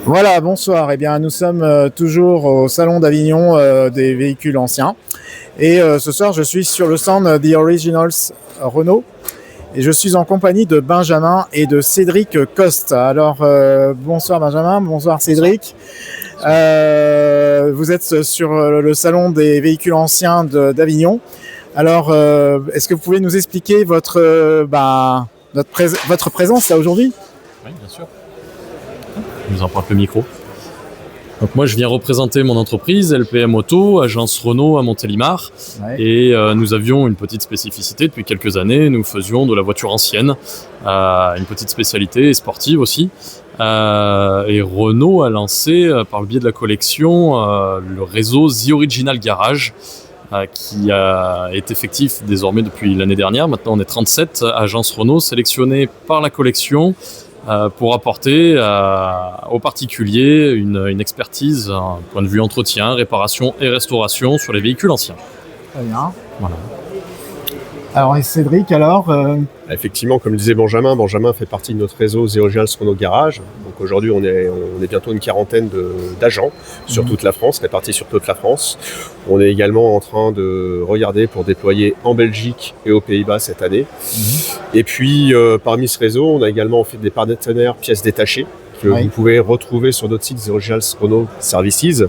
Voilà, bonsoir. Eh bien, nous sommes toujours au salon d'Avignon des véhicules anciens. Et ce soir, je suis sur le stand The Originals Renault. Et je suis en compagnie de Benjamin et de Cédric Coste. Alors, bonsoir Benjamin, bonsoir Cédric. Vous êtes sur le salon des véhicules anciens d'Avignon. Alors, est-ce que vous pouvez nous expliquer votre présence là aujourd'hui ? Oui, bien sûr. Je vous emprunte le micro. Donc moi, je viens représenter mon entreprise, LPM Auto, agence Renault à Montélimar. Ouais. Et nous avions une petite spécificité depuis quelques années. Nous faisions de la voiture ancienne, une petite spécialité sportive aussi. Et Renault a lancé, par le biais de la collection, le réseau The Original Garage, qui est effectif désormais depuis l'année dernière. Maintenant, on est 37 agences Renault sélectionnées par la collection pour apporter aux particuliers une expertise, un point de vue entretien, réparation et restauration sur les véhicules anciens. Très bien. Voilà. Alors, et Cédric, alors Effectivement, comme le disait Benjamin fait partie de notre réseau The Originals Renault Garage. Donc aujourd'hui, on est bientôt une quarantaine d'agents sur toute la France, répartis sur toute la France. On est également en train de regarder pour déployer en Belgique et aux Pays-Bas cette année. Et puis, parmi ce réseau, on a également fait des partenaires pièces détachées que vous pouvez retrouver sur notre site The Originals Renault Services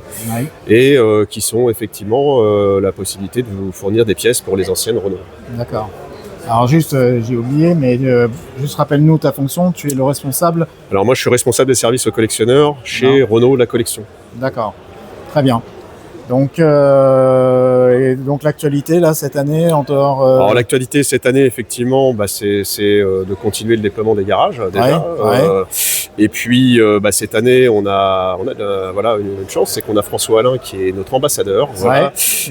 et qui sont effectivement la possibilité de vous fournir des pièces pour les anciennes Renault. D'accord. Alors juste, j'ai oublié, mais juste rappelle-nous ta fonction, tu es le responsable. Alors moi je suis responsable des services aux collectionneurs chez Renault La Collection. D'accord, très bien. Donc l'actualité là cette année en dehors. Alors l'actualité cette année effectivement, c'est de continuer le déploiement des garages déjà. Et puis cette année on a une chance, c'est qu'on a François Alain qui est notre ambassadeur,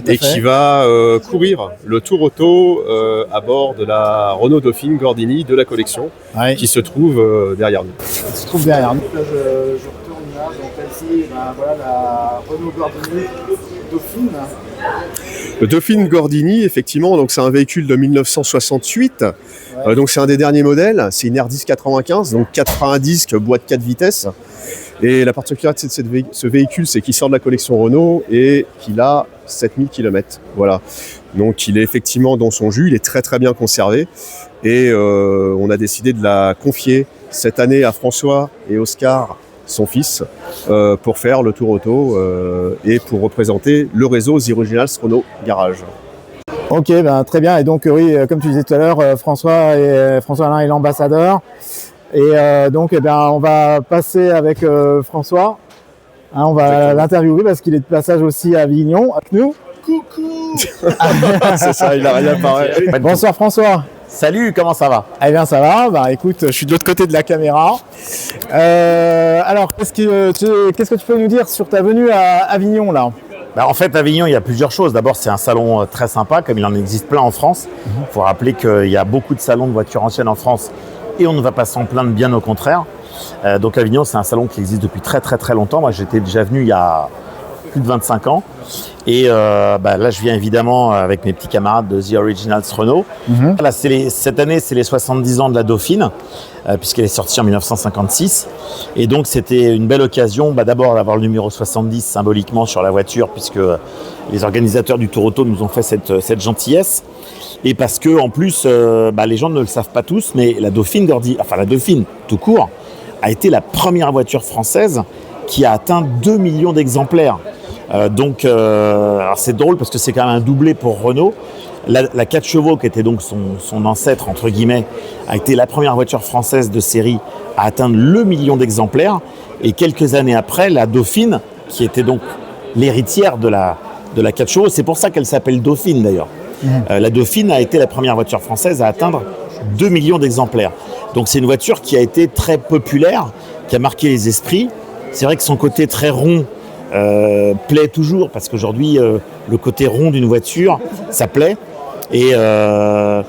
et qui va courir le Tour Auto à bord de la Renault Dauphine Gordini de la collection, qui se trouve derrière nous. Qui se trouve derrière nous. Là, je retourne là, donc ici, la Renault Gordini Dauphine. Le Dauphine Gordini, effectivement, donc c'est un véhicule de 1968. Donc c'est un des derniers modèles. C'est une R10 95, donc 80 disques, boîte 4 vitesses. Et la particularité de ce véhicule, c'est qu'il sort de la collection Renault et qu'il a 7000 km. Voilà. Donc il est effectivement dans son jus, il est très très bien conservé. Et on a décidé de la confier cette année à François et Oscar, son fils, pour faire le Tour Auto et pour représenter le réseau The Originals Renault Garage. Ok, très bien. Et donc oui, comme tu disais tout à l'heure, François Alain est l'ambassadeur. Et donc on va passer avec François. On va l'interviewer parce qu'il est de passage aussi à Avignon avec nous. Coucou. C'est ça, il a rien pareil. Bonsoir François. Salut, comment ça va ? Eh bien ça va, écoute, je suis de l'autre côté de la caméra. Alors, qu'est-ce que tu peux nous dire sur ta venue à Avignon là ? En fait, Avignon, il y a plusieurs choses. D'abord, c'est un salon très sympa, comme il en existe plein en France. Il faut rappeler qu'il y a beaucoup de salons de voitures anciennes en France et on ne va pas s'en plaindre, bien au contraire. Donc Avignon, c'est un salon qui existe depuis très très très longtemps. Moi, j'étais déjà venu il y a plus de 25 ans. Et là, je viens évidemment avec mes petits camarades de The Originals Renault. Là, cette année, c'est les 70 ans de la Dauphine, puisqu'elle est sortie en 1956. Et donc, c'était une belle occasion d'abord d'avoir le numéro 70 symboliquement sur la voiture, puisque les organisateurs du Tour Auto nous ont fait cette gentillesse. Et parce que en plus, les gens ne le savent pas tous, mais la Dauphine la Dauphine tout court, a été la première voiture française qui a atteint 2 millions d'exemplaires. Alors c'est drôle parce que c'est quand même un doublé pour Renault. La 4 chevaux, qui était donc son ancêtre, entre guillemets, a été la première voiture française de série à atteindre le million d'exemplaires. Et quelques années après, la Dauphine, qui était donc l'héritière de la 4 chevaux, c'est pour ça qu'elle s'appelle Dauphine d'ailleurs. La Dauphine a été la première voiture française à atteindre 2 millions d'exemplaires. Donc c'est une voiture qui a été très populaire, qui a marqué les esprits. C'est vrai que son côté très rond plaît toujours, parce qu'aujourd'hui le côté rond d'une voiture ça plaît, et moi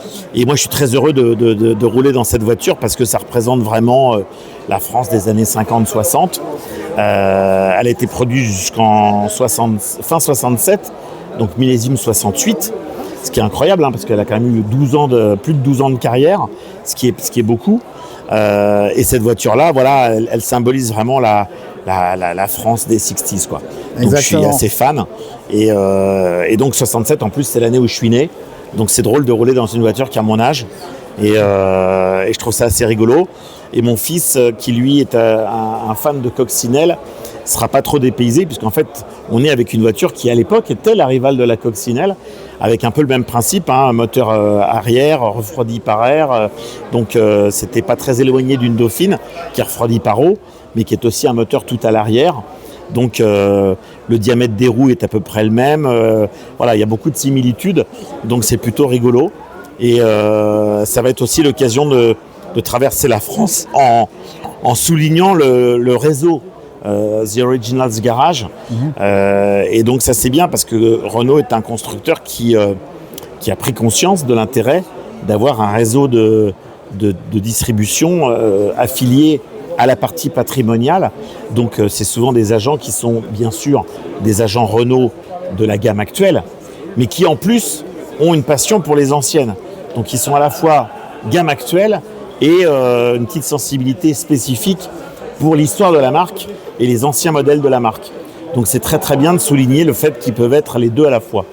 je suis très heureux de rouler dans cette voiture parce que ça représente vraiment la France des années 50-60. Elle a été produite jusqu'en fin 67, donc millésime 68, ce qui est incroyable parce qu'elle a quand même eu plus de 12 ans de carrière, ce qui est beaucoup. Et cette voiture-là, elle symbolise vraiment la France des 60s, quoi. Donc je suis Exactement. assez fan. Et donc 67, en plus, c'est l'année où je suis né. Donc c'est drôle de rouler dans une voiture qui a mon âge. Et je trouve ça assez rigolo. Et mon fils, qui lui est un fan de coccinelle, sera pas trop dépaysé, puisqu'en fait, on est avec une voiture qui, à l'époque, était la rivale de la coccinelle, avec un peu le même principe, hein, un moteur arrière, refroidi par air. Donc, c'était pas très éloigné d'une Dauphine, qui est refroidie par eau, mais qui est aussi un moteur tout à l'arrière. Donc, le diamètre des roues est à peu près le même. Voilà, il y a beaucoup de similitudes. Donc, c'est plutôt rigolo. Et ça va être aussi l'occasion de traverser la France en soulignant le réseau The Originals Garage. Et donc ça c'est bien parce que Renault est un constructeur qui a pris conscience de l'intérêt d'avoir un réseau de distribution affilié à la partie patrimoniale. Donc c'est souvent des agents qui sont bien sûr des agents Renault de la gamme actuelle, mais qui en plus ont une passion pour les anciennes. Donc ils sont à la fois gamme actuelle et une petite sensibilité spécifique pour l'histoire de la marque et les anciens modèles de la marque. Donc c'est très très bien de souligner le fait qu'ils peuvent être les deux à la fois.